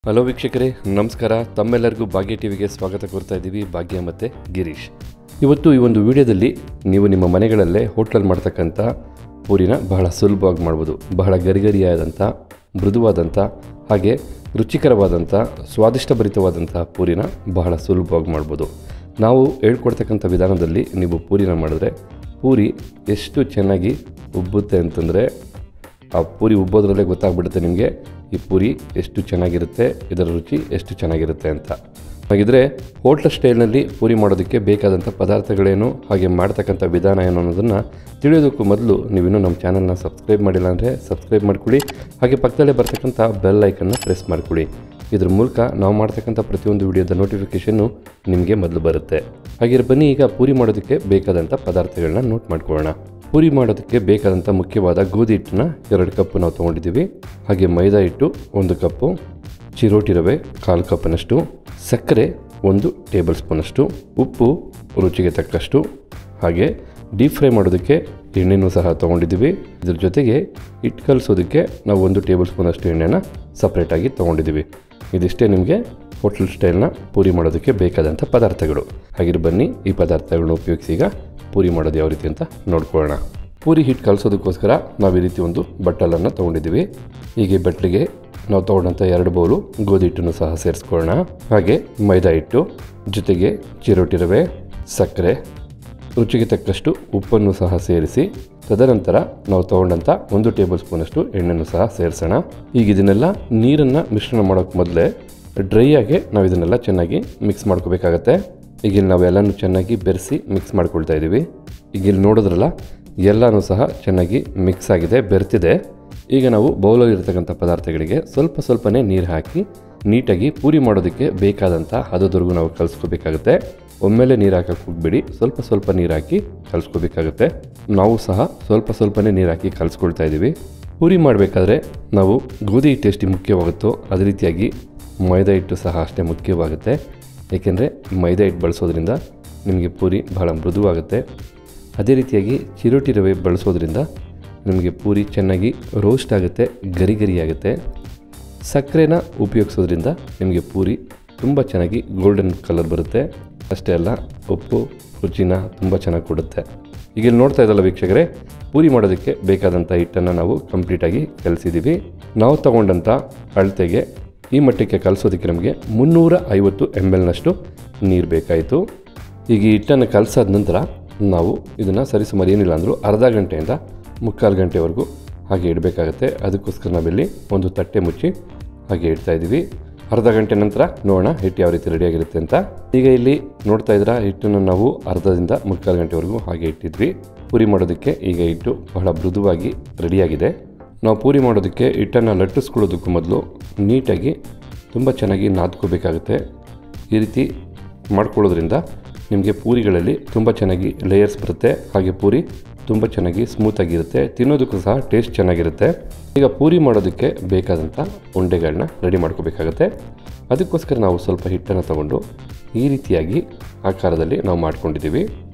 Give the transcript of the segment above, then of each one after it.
Hello ವೀಕ್ಷಕರೇ, ನಮಸ್ಕಾರ. ತಮ್ಮೆಲ್ಲರಿಗೂ ಭಾಗ್ಯ ಟಿವಿಗೆ ಸ್ವಾಗತ ಕೋರ್ತಾ ಇದ್ದೀವಿ. ಭಾಗ್ಯ ಮತ್ತು ಗಿರೀಶ್. ಇವತ್ತು ಈ ಒಂದು ವಿಡಿಯೋದಲ್ಲಿ ನೀವು ನಿಮ್ಮ ಮನೆಗಳಲ್ಲೇ ಹೋಟ್ಲಲ್ಲಿ ಮಾಡ್ತಕ್ಕಂಥ ಪೂರಿನ ಬಹಳ ಸುಲಭವಾಗಿ ಮಾಡ್ಬೋದು. ಬಹಳ ಗರಿಗರಿಯಾದಂಥ, ಮೃದುವಾದಂಥ, ಹಾಗೆ ರುಚಿಕರವಾದಂಥ, ಸ್ವಾದಿಷ್ಟಭರಿತವಾದಂಥ ಪೂರಿನ ಬಹಳ ಸುಲಭವಾಗಿ ಮಾಡ್ಬೋದು. ನಾವು ಹೇಳ್ಕೊಡ್ತಕ್ಕಂಥ ವಿಧಾನದಲ್ಲಿ ನೀವು ಪೂರಿನ ಮಾಡಿದ್ರೆ ಪೂರಿ ಎಷ್ಟು ಚೆನ್ನಾಗಿ ಉಬ್ಬುತ್ತೆ ಅಂತಂದರೆ ಆ ಪೂರಿ ಉಬ್ಬೋದ್ರಲ್ಲೇ ಗೊತ್ತಾಗ್ಬಿಡುತ್ತೆ ನಿಮಗೆ ಈ ಪೂರಿ ಎಷ್ಟು ಚೆನ್ನಾಗಿರುತ್ತೆ, ಇದರ ರುಚಿ ಎಷ್ಟು ಚೆನ್ನಾಗಿರುತ್ತೆ ಅಂತ. ಹಾಗಿದ್ರೆ ಹೋಟ್ಲ್ ಸ್ಟೈಲ್ನಲ್ಲಿ ಪೂರಿ ಮಾಡೋದಕ್ಕೆ ಬೇಕಾದಂಥ ಪದಾರ್ಥಗಳೇನು, ಹಾಗೆ ಮಾಡ್ತಕ್ಕಂಥ ವಿಧಾನ ಏನು ಅನ್ನೋದನ್ನು ತಿಳಿಯೋದಕ್ಕೂ ಮೊದಲು ನೀವಿನ್ನೂ ನಮ್ಮ ಚಾನಲ್ನ ಸಬ್ಸ್ಕ್ರೈಬ್ ಮಾಡಿಲ್ಲ ಅಂದರೆ ಸಬ್ಸ್ಕ್ರೈಬ್ ಮಾಡ್ಕೊಳ್ಳಿ. ಹಾಗೆ ಪಕ್ಕದಲ್ಲೇ ಬರ್ತಕ್ಕಂಥ ಬೆಲ್ ಐಕನ್ನ ಪ್ರೆಸ್ ಮಾಡ್ಕೊಳ್ಳಿ. ಇದ್ರ ಮೂಲಕ ನಾವು ಮಾಡ್ತಕ್ಕಂಥ ಪ್ರತಿಯೊಂದು ವಿಡಿಯೋದ ನೋಟಿಫಿಕೇಷನ್ನು ನಿಮಗೆ ಮೊದಲು ಬರುತ್ತೆ. ಹಾಗೆ ಬನ್ನಿ ಈಗ ಪೂರಿ ಮಾಡೋದಕ್ಕೆ ಬೇಕಾದಂಥ ಪದಾರ್ಥಗಳನ್ನ ನೋಟ್ ಮಾಡ್ಕೊಳ್ಳೋಣ. ಪೂರಿ ಮಾಡೋದಕ್ಕೆ ಬೇಕಾದಂಥ ಮುಖ್ಯವಾದ ಗೋಧಿ ಹಿಟ್ಟನ್ನ 2 ಕಪ್ ನಾವು ತೊಗೊಂಡಿದ್ದೀವಿ. ಹಾಗೆ ಮೈದಾ ಹಿಟ್ಟು 1 ಕಪ್ಪು, ಚಿರೋಟಿ ರವೆ 1/4 ಕಪ್ನಷ್ಟು, ಸಕ್ಕರೆ 1 ಟೇಬಲ್ ಸ್ಪೂನಷ್ಟು, ಉಪ್ಪು ರುಚಿಗೆ ತಕ್ಕಷ್ಟು, ಹಾಗೆ ಡೀಪ್ ಫ್ರೈ ಮಾಡೋದಕ್ಕೆ ಎಣ್ಣೆನೂ ಸಹ ತೊಗೊಂಡಿದ್ದೀವಿ. ಇದ್ರ ಜೊತೆಗೆ ಹಿಟ್ಟು ಕಲಿಸೋದಕ್ಕೆ ನಾವು 1 ಟೇಬಲ್ ಸ್ಪೂನಷ್ಟು ಎಣ್ಣೆನ ಸಪ್ರೇಟಾಗಿ ತೊಗೊಂಡಿದ್ದೀವಿ. ಇದಿಷ್ಟೇ ನಿಮಗೆ ಹೋಟೆಲ್ ಸ್ಟೈಲ್ನ ಪೂರಿ ಮಾಡೋದಕ್ಕೆ ಬೇಕಾದಂಥ ಪದಾರ್ಥಗಳು. ಹಾಗೆ ಬನ್ನಿ ಈ ಪದಾರ್ಥಗಳನ್ನ ಉಪಯೋಗಿಸಿ ಈಗ ಪೂರಿ ಮಾಡೋದು ಯಾವ ರೀತಿ ಅಂತ ನೋಡ್ಕೊಳ್ಳೋಣ. ಪೂರಿ ಹಿಟ್ಟು ಕಲಿಸೋದಕ್ಕೋಸ್ಕರ ನಾವು ಈ ರೀತಿ ಒಂದು ಬಟ್ಟಲನ್ನು ತೊಗೊಂಡಿದ್ದೀವಿ. ಹೀಗೆ ಬಟ್ಲಿಗೆ ನಾವು ತೊಗೊಂಡಂಥ 2 ಬೌಲು ಗೋಧಿ ಹಿಟ್ಟನ್ನು ಸಹ ಸೇರಿಸ್ಕೊಳ್ಳೋಣ. ಹಾಗೆ ಮೈದಾ ಹಿಟ್ಟು ಜೊತೆಗೆ ಚಿರೋಟಿ ರವೆ, ಸಕ್ಕರೆ, ರುಚಿಗೆ ತಕ್ಕಷ್ಟು ಉಪ್ಪನ್ನು ಸಹ ಸೇರಿಸಿ, ತದನಂತರ ನಾವು ತೊಗೊಂಡಂಥ 1 ಟೇಬಲ್ ಸ್ಪೂನಷ್ಟು ಎಣ್ಣೆಯನ್ನು ಸಹ ಸೇರಿಸೋಣ. ಈಗ ಇದನ್ನೆಲ್ಲ ನೀರನ್ನು ಮಿಶ್ರಣ ಮಾಡೋಕ್ಕೆ ಮೊದಲೇ ಡ್ರೈ ಆಗಿ ನಾವು ಇದನ್ನೆಲ್ಲ ಚೆನ್ನಾಗಿ ಮಿಕ್ಸ್ ಮಾಡ್ಕೋಬೇಕಾಗತ್ತೆ. ಈಗ ಇಲ್ಲಿ ನಾವೆಲ್ಲನೂ ಚೆನ್ನಾಗಿ ಬೆರೆಸಿ ಮಿಕ್ಸ್ ಮಾಡ್ಕೊಳ್ತಾ ಇದ್ದೀವಿ. ಈಗ ಇಲ್ಲಿ ನೋಡಿದ್ರಲ್ಲ, ಎಲ್ಲನೂ ಸಹ ಚೆನ್ನಾಗಿ ಮಿಕ್ಸ್ ಆಗಿದೆ, ಬೆರೆತಿದೆ. ಈಗ ನಾವು ಬೌಲಲ್ಲಿ ಇರ್ತಕ್ಕಂಥ ಪದಾರ್ಥಗಳಿಗೆ ಸ್ವಲ್ಪನೇ ನೀರು ಹಾಕಿ ನೀಟಾಗಿ ಪೂರಿ ಮಾಡೋದಕ್ಕೆ ಬೇಕಾದಂಥ ಹದದವರೆಗೂ ನಾವು ಕಲಿಸ್ಕೋಬೇಕಾಗುತ್ತೆ. ಒಮ್ಮೆಲೆ ನೀರು ಹಾಕಕ್ಕೆ ಹೋಗ್ಬೇಡಿ, ಸ್ವಲ್ಪ ನೀರು ಹಾಕಿ ಕಲಿಸ್ಕೋಬೇಕಾಗುತ್ತೆ. ನಾವು ಸಹ ಸ್ವಲ್ಪನೇ ನೀರು ಹಾಕಿ ಕಲಿಸ್ಕೊಳ್ತಾ ಇದ್ದೀವಿ. ಪೂರಿ ಮಾಡಬೇಕಾದ್ರೆ ನಾವು ಗೋಧಿ ಹಿಟ್ಟು ಎಷ್ಟು ಮುಖ್ಯವಾಗುತ್ತೋ ಅದೇ ರೀತಿಯಾಗಿ ಮೈದಾ ಹಿಟ್ಟು ಸಹ ಅಷ್ಟೇ ಮುಖ್ಯವಾಗುತ್ತೆ. ಏಕೆಂದರೆ ಮೈದಾ ಹಿಟ್ಟು ಬಳಸೋದ್ರಿಂದ ನಿಮಗೆ ಪೂರಿ ಬಹಳ ಮೃದುವಾಗುತ್ತೆ. ಅದೇ ರೀತಿಯಾಗಿ ಚಿರೋಟಿ ರವೆ ಬಳಸೋದ್ರಿಂದ ನಿಮಗೆ ಪೂರಿ ಚೆನ್ನಾಗಿ ರೋಸ್ಟ್ ಆಗುತ್ತೆ, ಗರಿಗರಿಯಾಗುತ್ತೆ. ಸಕ್ಕರೆನ ಉಪಯೋಗಿಸೋದ್ರಿಂದ ನಿಮಗೆ ಪೂರಿ ತುಂಬ ಚೆನ್ನಾಗಿ ಗೋಲ್ಡನ್ ಕಲರ್ ಬರುತ್ತೆ. ಅಷ್ಟೇ ಅಲ್ಲ, ಉಪ್ಪು ರುಚಿನ ತುಂಬ ಚೆನ್ನಾಗಿ ಕೊಡುತ್ತೆ. ಈಗ ಇಲ್ಲಿ ನೋಡ್ತಾ ಇದ್ದಲ್ಲ ವೀಕ್ಷಕರೇ, ಪೂರಿ ಮಾಡೋದಕ್ಕೆ ಬೇಕಾದಂಥ ಹಿಟ್ಟನ್ನು ನಾವು ಕಂಪ್ಲೀಟಾಗಿ ಕಲಿಸಿದ್ದೀವಿ. ನಾವು ತಗೊಂಡಂಥ ಅಳತೆಗೆ ಈ ಮಟ್ಟಕ್ಕೆ ಕಲಿಸೋದಕ್ಕೆ ನಮಗೆ 350 ml ನೀರು ಬೇಕಾಯಿತು. ಈಗ ಈ ಹಿಟ್ಟನ್ನು ಕಲಸಾದ ನಂತರ ನಾವು ಇದನ್ನು ಸರಿಸುಮಾರು ಏನಿಲ್ಲ ಅಂದರೂ ಅರ್ಧ ಗಂಟೆಯಿಂದ 3/4 ಗಂಟೆವರೆಗೂ ಹಾಗೆ ಇಡಬೇಕಾಗತ್ತೆ. ಅದಕ್ಕೋಸ್ಕರ ನಾವಿಲ್ಲಿ ಒಂದು ತಟ್ಟೆ ಮುಚ್ಚಿ ಹಾಗೆ ಇಡ್ತಾಯಿದ್ದೀವಿ. ಅರ್ಧ ಗಂಟೆ ನಂತರ ನೋಡೋಣ ಹಿಟ್ಟು ಯಾವ ರೀತಿ ರೆಡಿಯಾಗಿರುತ್ತೆ ಅಂತ. ಈಗ ಇಲ್ಲಿ ನೋಡ್ತಾ ಇದ್ದೀರಾ, ಹಿಟ್ಟನ್ನು ನಾವು ಅರ್ಧದಿಂದ 3/4 ಗಂಟೆವರೆಗೂ ಹಾಗೆ ಇಟ್ಟಿದ್ವಿ. ಪೂರಿ ಮಾಡೋದಕ್ಕೆ ಈಗ ಹಿಟ್ಟು ಬಹಳ ಮೃದುವಾಗಿ ರೆಡಿಯಾಗಿದೆ. ನಾವು ಪೂರಿ ಮಾಡೋದಕ್ಕೆ ಹಿಟ್ಟನ್ನು ಲಟ್ಟಿಸ್ಕೊಳ್ಳೋದಕ್ಕೂ ಮೊದಲು ನೀಟಾಗಿ ತುಂಬ ಚೆನ್ನಾಗಿ ನಾದ್ಕೋಬೇಕಾಗುತ್ತೆ. ಈ ರೀತಿ ಮಾಡ್ಕೊಳ್ಳೋದ್ರಿಂದ ನಿಮಗೆ ಪೂರಿಗಳಲ್ಲಿ ತುಂಬ ಚೆನ್ನಾಗಿ ಲೇಯರ್ಸ್ ಬರುತ್ತೆ. ಹಾಗೆ ಪೂರಿ ತುಂಬ ಚೆನ್ನಾಗಿ ಸ್ಮೂತಾಗಿರುತ್ತೆ, ತಿನ್ನೋದಕ್ಕೂ ಸಹ ಟೇಸ್ಟ್ ಚೆನ್ನಾಗಿರುತ್ತೆ. ಈಗ ಪೂರಿ ಮಾಡೋದಕ್ಕೆ ಬೇಕಾದಂಥ ಉಂಡೆಗಳನ್ನ ರೆಡಿ ಮಾಡ್ಕೋಬೇಕಾಗತ್ತೆ. ಅದಕ್ಕೋಸ್ಕರ ನಾವು ಸ್ವಲ್ಪ ಹಿಟ್ಟನ್ನು ತಗೊಂಡು ಈ ರೀತಿಯಾಗಿ ಆಕಾರದಲ್ಲಿ ನಾವು ಮಾಡ್ಕೊಂಡಿದ್ದೀವಿ.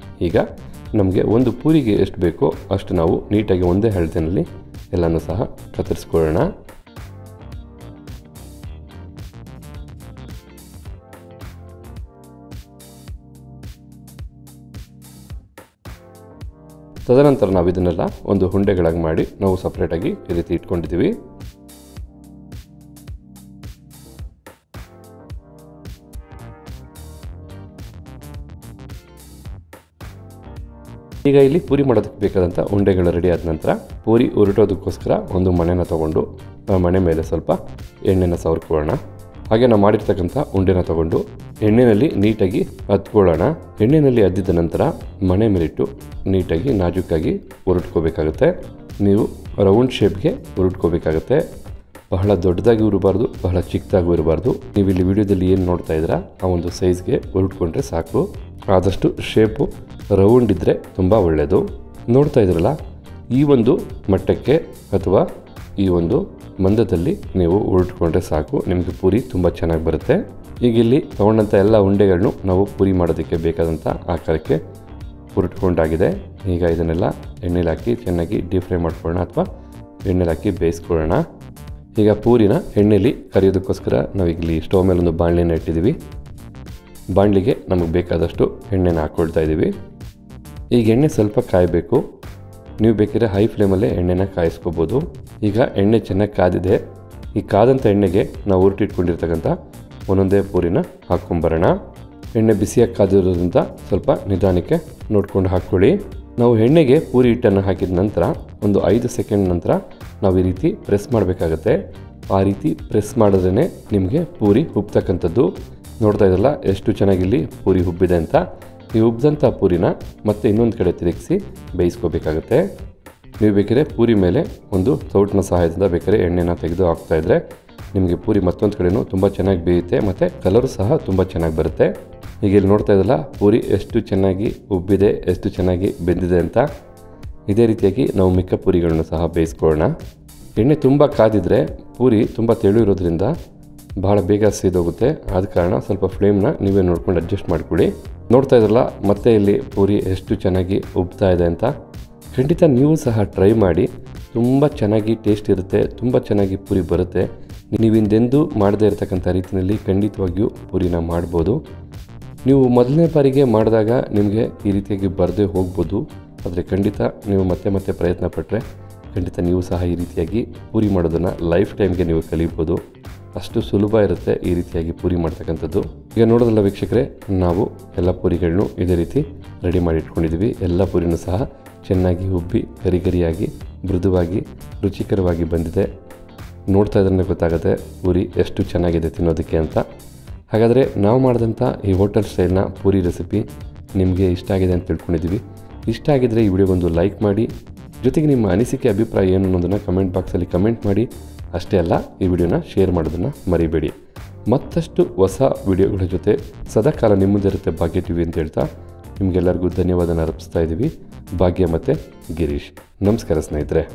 ಈಗ ನಮಗೆ ಒಂದು ಪೂರಿಗೆ ಎಷ್ಟು ಬೇಕೋ ಅಷ್ಟು ನಾವು ನೀಟಾಗಿ ಒಂದೇ ಅಳತೆಯಲ್ಲಿ ಎಲ್ಲನೂ ಸಹ ಕತ್ತರಿಸ್ಕೊಳ್ಳೋಣ. ತದನಂತರ ನಾವು ಇದನ್ನೆಲ್ಲ ಒಂದು ಉಂಡೆಗಳಾಗಿ ಮಾಡಿ ನಾವು ಸಪ್ರೇಟಾಗಿ ಈ ರೀತಿ ಇಟ್ಕೊಂಡಿದ್ದೀವಿ. ಈಗ ಇಲ್ಲಿ ಪೂರಿ ಮಾಡೋದಕ್ಕೆ ಬೇಕಾದಂಥ ಉಂಡೆಗಳು ರೆಡಿ ಆದ ನಂತರ ಪೂರಿ ಉರುಟೋದಕ್ಕೋಸ್ಕರ ಒಂದು ಮಣೆನ ತೊಗೊಂಡು ಆ ಮಣೆ ಮೇಲೆ ಸ್ವಲ್ಪ ಎಣ್ಣೆನ ಸವರ್ಕೊಳ್ಳೋಣ. ಹಾಗೆ ನಾವು ಮಾಡಿರ್ತಕ್ಕಂಥ ಉಂಡೆನ ತೊಗೊಂಡು ಎಣ್ಣೆಯಲ್ಲಿ ನೀಟಾಗಿ ಅದ್ಕೊಳ್ಳೋಣ. ಎಣ್ಣೆಯಲ್ಲಿ ಅದ್ದಿದ ನಂತರ ಮಣೆ ಮೇಲಿಟ್ಟು ನೀಟಾಗಿ ನಾಜೂಕಾಗಿ ಉರುಟ್ಕೋಬೇಕಾಗುತ್ತೆ. ನೀವು ರೌಂಡ್ ಶೇಪ್ಗೆ ಉರುಟ್ಕೋಬೇಕಾಗುತ್ತೆ. ಬಹಳ ದೊಡ್ಡದಾಗಿ ಇರಬಾರ್ದು, ಬಹಳ ಚಿಕ್ಕದಾಗೂ ಇರಬಾರ್ದು. ನೀವು ಇಲ್ಲಿ ವಿಡಿಯೋದಲ್ಲಿ ಏನು ನೋಡ್ತಾ ಇದ್ದೀರಾ ಆ ಒಂದು ಸೈಜ್ಗೆ ಉರುಟ್ಕೊಂಡ್ರೆ ಸಾಕು. ಆದಷ್ಟು ಶೇಪು ರೌಂಡ್ ಇದ್ದರೆ ತುಂಬ ಒಳ್ಳೆಯದು. ನೋಡ್ತಾ ಇದ್ದೀರಲ್ಲ, ಈ ಒಂದು ಮಟ್ಟಕ್ಕೆ ಅಥವಾ ಈ ಒಂದು ಮಂದದಲ್ಲಿ ನೀವು ಉರುಟ್ಕೊಂಡ್ರೆ ಸಾಕು, ನಿಮಗೆ ಪೂರಿ ತುಂಬ ಚೆನ್ನಾಗಿ ಬರುತ್ತೆ. ಈಗ ಇಲ್ಲಿ ತೊಗೊಂಡಂಥ ಎಲ್ಲ ಉಂಡೆಗಳನ್ನು ನಾವು ಪೂರಿ ಮಾಡೋದಕ್ಕೆ ಬೇಕಾದಂಥ ಆಕಾರಕ್ಕೆ ಉರುಟ್ಕೊಂಡಾಗಿದೆ. ಈಗ ಇದನ್ನೆಲ್ಲ ಎಣ್ಣೆಲಿ ಹಾಕಿ ಚೆನ್ನಾಗಿ ಡೀಪ್ ಫ್ರೈ ಮಾಡ್ಕೊಳ್ಳೋಣ ಅಥವಾ ಎಣ್ಣೆಲಿ ಹಾಕಿ ಬೇಯಿಸ್ಕೊಳ್ಳೋಣ. ಈಗ ಪೂರಿನ ಎಣ್ಣೆಯಲ್ಲಿ ಕರಿಯೋದಕ್ಕೋಸ್ಕರ ನಾವಿಲ್ಲಿ ಸ್ಟವ್ ಮೇಲೆ ಒಂದು ಬಾಣಲೆನ ಇಟ್ಟಿದ್ದೀವಿ. ಬಾಣಲಿಗೆ ನಮಗೆ ಬೇಕಾದಷ್ಟು ಎಣ್ಣೆನ ಹಾಕ್ಕೊಳ್ತಾ ಇದ್ದೀವಿ. ಈಗ ಎಣ್ಣೆ ಸ್ವಲ್ಪ ಕಾಯಬೇಕು. ನೀವು ಬೇಕಿದ್ರೆ ಹೈ ಫ್ಲೇಮಲ್ಲೇ ಎಣ್ಣೆನ ಕಾಯಿಸ್ಕೋಬೋದು. ಈಗ ಎಣ್ಣೆ ಚೆನ್ನಾಗಿ ಕಾದಿದೆ. ಈ ಕಾದಂಥ ಎಣ್ಣೆಗೆ ನಾವು ಉರುಟಿಟ್ಕೊಂಡಿರ್ತಕ್ಕಂಥ ಒಂದೊಂದೇ ಪೂರಿನ ಹಾಕ್ಕೊಂಬರೋಣ. ಎಣ್ಣೆ ಬಿಸಿಯಾಗಿ ಕಾದಿರೋದ್ರಿಂದ ಸ್ವಲ್ಪ ನಿಧಾನಕ್ಕೆ ನೋಡ್ಕೊಂಡು ಹಾಕ್ಕೊಳ್ಳಿ. ನಾವು ಎಣ್ಣೆಗೆ ಪೂರಿ ಹಿಟ್ಟನ್ನು ಹಾಕಿದ ನಂತರ ಒಂದು 5 ಸೆಕೆಂಡ್ ನಂತರ ನಾವು ಈ ರೀತಿ ಪ್ರೆಸ್ ಮಾಡಬೇಕಾಗತ್ತೆ. ಆ ರೀತಿ ಪ್ರೆಸ್ ಮಾಡಿದ್ರೇ ನಿಮಗೆ ಪೂರಿ ಉಬ್ತಕ್ಕಂಥದ್ದು. ನೋಡ್ತಾ ಇದ್ದಲ್ಲ ಎಷ್ಟು ಚೆನ್ನಾಗಿಲ್ಲಿ ಪೂರಿ ಉಬ್ಬಿದೆ ಅಂತ. ಈ ಉಬ್ಬಿದಂಥ ಪೂರಿನ ಮತ್ತೆ ಇನ್ನೊಂದು ಕಡೆ ತಿರುಗಿಸಿ ಬೇಯಿಸ್ಕೋಬೇಕಾಗತ್ತೆ. ನೀವು ಬೇಕಾದ್ರೆ ಪೂರಿ ಮೇಲೆ ಒಂದು ಸೌಟಿನ ಸಹಾಯದಿಂದ ಬೇಕಾದ್ರೆ ಎಣ್ಣೆನ ತೆಗೆದು ಹಾಕ್ತಾಯಿದ್ರೆ ನಿಮಗೆ ಪೂರಿ ಮತ್ತೊಂದು ಕಡೆಯೂ ತುಂಬ ಚೆನ್ನಾಗಿ ಬೇಯುತ್ತೆ ಮತ್ತು ಕಲರು ಸಹ ತುಂಬ ಚೆನ್ನಾಗಿ ಬರುತ್ತೆ. ಈಗ ಇಲ್ಲಿ ನೋಡ್ತಾ ಇದ್ದಲ್ಲ ಪೂರಿ ಎಷ್ಟು ಚೆನ್ನಾಗಿ ಉಬ್ಬಿದೆ, ಎಷ್ಟು ಚೆನ್ನಾಗಿ ಬೆಂದಿದೆ ಅಂತ. ಇದೇ ರೀತಿಯಾಗಿ ನಾವು ಮಿಕ್ಕ ಪೂರಿಗಳನ್ನು ಸಹ ಬೇಯಿಸ್ಕೊಳ್ಳೋಣ. ಎಣ್ಣೆ ತುಂಬ ಕಾದಿದ್ರೆ ಪೂರಿ ತುಂಬ ತೆಳು ಇರೋದ್ರಿಂದ ಭಾಳ ಬೇಗ ಸೀದೋಗುತ್ತೆ. ಆದ ಕಾರಣ ಸ್ವಲ್ಪ ಫ್ಲೇಮ್ನ ನೀವೇ ನೋಡ್ಕೊಂಡು ಅಡ್ಜಸ್ಟ್ ಮಾಡ್ಕೊಳ್ಳಿ. ನೋಡ್ತಾ ಇದ್ರಲ್ಲ ಮತ್ತೆ ಇಲ್ಲಿ ಪೂರಿ ಎಷ್ಟು ಚೆನ್ನಾಗಿ ಉಬ್ತಾ ಇದೆ ಅಂತ. ಖಂಡಿತ ನೀವು ಸಹ ಟ್ರೈ ಮಾಡಿ. ತುಂಬ ಚೆನ್ನಾಗಿ ಟೇಸ್ಟ್ ಇರುತ್ತೆ, ತುಂಬ ಚೆನ್ನಾಗಿ ಪೂರಿ ಬರುತ್ತೆ. ನೀವು ಹಿಂದೆಂದೂ ಮಾಡದೇ ಇರತಕ್ಕಂಥ ರೀತಿಯಲ್ಲಿ ಖಂಡಿತವಾಗಿಯೂ ಪೂರಿನ ಮಾಡ್ಬೋದು. ನೀವು ಮೊದಲನೇ ಬಾರಿಗೆ ಮಾಡಿದಾಗ ನಿಮಗೆ ಈ ರೀತಿಯಾಗಿ ಬರದೇ ಹೋಗ್ಬೋದು. ಆದರೆ ಖಂಡಿತ ನೀವು ಮತ್ತೆ ಪ್ರಯತ್ನ ಪಟ್ಟರೆ ಖಂಡಿತ ನೀವು ಸಹ ಈ ರೀತಿಯಾಗಿ ಪೂರಿ ಮಾಡೋದನ್ನು ಲೈಫ್ ಟೈಮ್ಗೆ ನೀವು ಕಲಿಬೋದು. ಅಷ್ಟು ಸುಲಭ ಇರುತ್ತೆ ಈ ರೀತಿಯಾಗಿ ಪೂರಿ ಮಾಡ್ತಕ್ಕಂಥದ್ದು. ಈಗ ನೋಡೋದಲ್ಲ ವೀಕ್ಷಕರೇ, ನಾವು ಎಲ್ಲ ಪೂರಿಗಳನ್ನು ಇದೇ ರೀತಿ ರೆಡಿ ಮಾಡಿ ಇಟ್ಕೊಂಡಿದ್ದೀವಿ. ಎಲ್ಲ ಪೂರಿನೂ ಸಹ ಚೆನ್ನಾಗಿ ಉಬ್ಬಿ ಗರಿಗರಿಯಾಗಿ ಮೃದುವಾಗಿ ರುಚಿಕರವಾಗಿ ಬಂದಿದೆ. ನೋಡ್ತಾ ಇದ್ರೆ ಗೊತ್ತಾಗುತ್ತೆ ಪೂರಿ ಎಷ್ಟು ಚೆನ್ನಾಗಿದೆ ತಿನ್ನೋದಕ್ಕೆ ಅಂತ. ಹಾಗಾದರೆ ನಾವು ಮಾಡಿದಂಥ ಈ ಹೋಟೆಲ್ ಸ್ಟೈಲ್ನ ಪೂರಿ ರೆಸಿಪಿ ನಿಮಗೆ ಇಷ್ಟ ಆಗಿದೆ ಅಂತ ತಿಳ್ಕೊಂಡಿದ್ದೀವಿ. ಇಷ್ಟ ಆಗಿದ್ದರೆ ಈ ವಿಡಿಯೋಗೊಂದು ಲೈಕ್ ಮಾಡಿ, ಜೊತೆಗೆ ನಿಮ್ಮ ಅನಿಸಿಕೆ ಅಭಿಪ್ರಾಯ ಏನು ಅನ್ನೋದನ್ನು ಕಮೆಂಟ್ ಬಾಕ್ಸಲ್ಲಿ ಕಮೆಂಟ್ ಮಾಡಿ. ಅಷ್ಟೇ ಅಲ್ಲ, ಈ ವಿಡಿಯೋನ ಶೇರ್ ಮಾಡೋದನ್ನು ಮರಿಬೇಡಿ. ಮತ್ತಷ್ಟು ಹೊಸ ವಿಡಿಯೋಗಳ ಜೊತೆ ಸದಾಕಾಲ ನಿಮ್ಮ ಮುಂದೆ ಇರುತ್ತೆ ಭಾಗ್ಯ ಟಿವಿ ಅಂತ ಹೇಳ್ತಾ ನಿಮಗೆಲ್ಲರಿಗೂ ಧನ್ಯವಾದನ ಅರ್ಪಿಸ್ತಾ ಇದ್ದೀವಿ. ಭಾಗ್ಯ ಮತ್ತು ಗಿರೀಶ್. ನಮಸ್ಕಾರ ಸ್ನೇಹಿತರೆ.